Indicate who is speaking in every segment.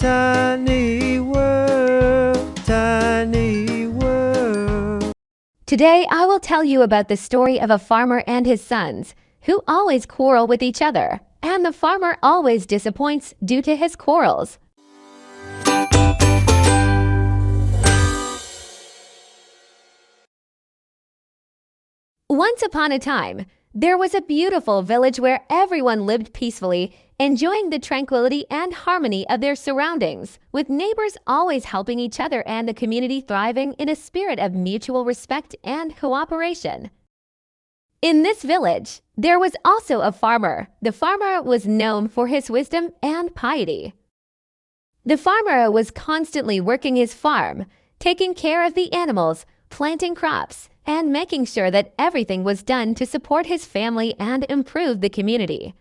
Speaker 1: Tiny world, tiny world.
Speaker 2: Today, I will tell you about the story of a farmer and his sons who always quarrel with each other, and the farmer always disappoints due to his quarrels. Once upon a time, there was a beautiful village where everyone lived peacefully, enjoying the tranquility and harmony of their surroundings, with neighbors always helping each other and the community thriving in a spirit of mutual respect and cooperation. In this village, there was also a farmer. The farmer was known for his wisdom and piety. The farmer was constantly working his farm, taking care of the animals, planting crops, and making sure that everything was done to support his family and improve the community.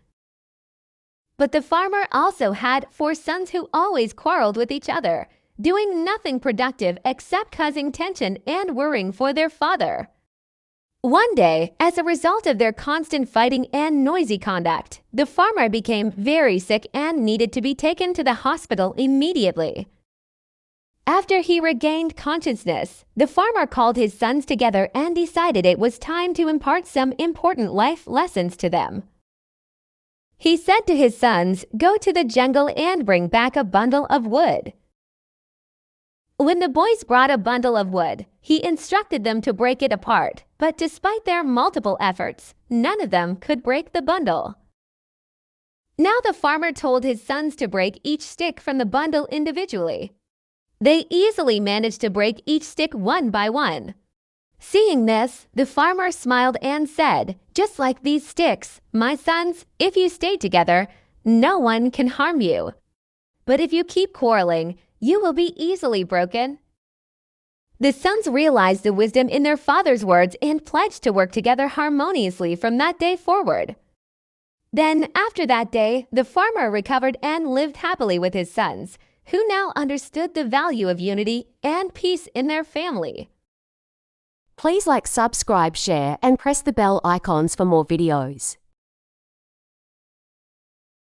Speaker 2: But the farmer also had 4 sons who always quarreled with each other, doing nothing productive except causing tension and worrying for their father. One day, as a result of their constant fighting and noisy conduct, the farmer became very sick and needed to be taken to the hospital immediately. After he regained consciousness, the farmer called his sons together and decided it was time to impart some important life lessons to them. He said to his sons, "Go to the jungle and bring back a bundle of wood." When the boys brought a bundle of wood, he instructed them to break it apart, but despite their multiple efforts, none of them could break the bundle. Now the farmer told his sons to break each stick from the bundle individually. They easily managed to break each stick one by one. Seeing this, the farmer smiled and said, "Just like these sticks, my sons, if you stay together, no one can harm you. But if you keep quarreling, you will be easily broken." The sons realized the wisdom in their father's words and pledged to work together harmoniously from that day forward. Then, after that day, the farmer recovered and lived happily with his sons, who now understood the value of unity and peace in their family.
Speaker 3: Please like, subscribe, share, and press the bell icons for more videos.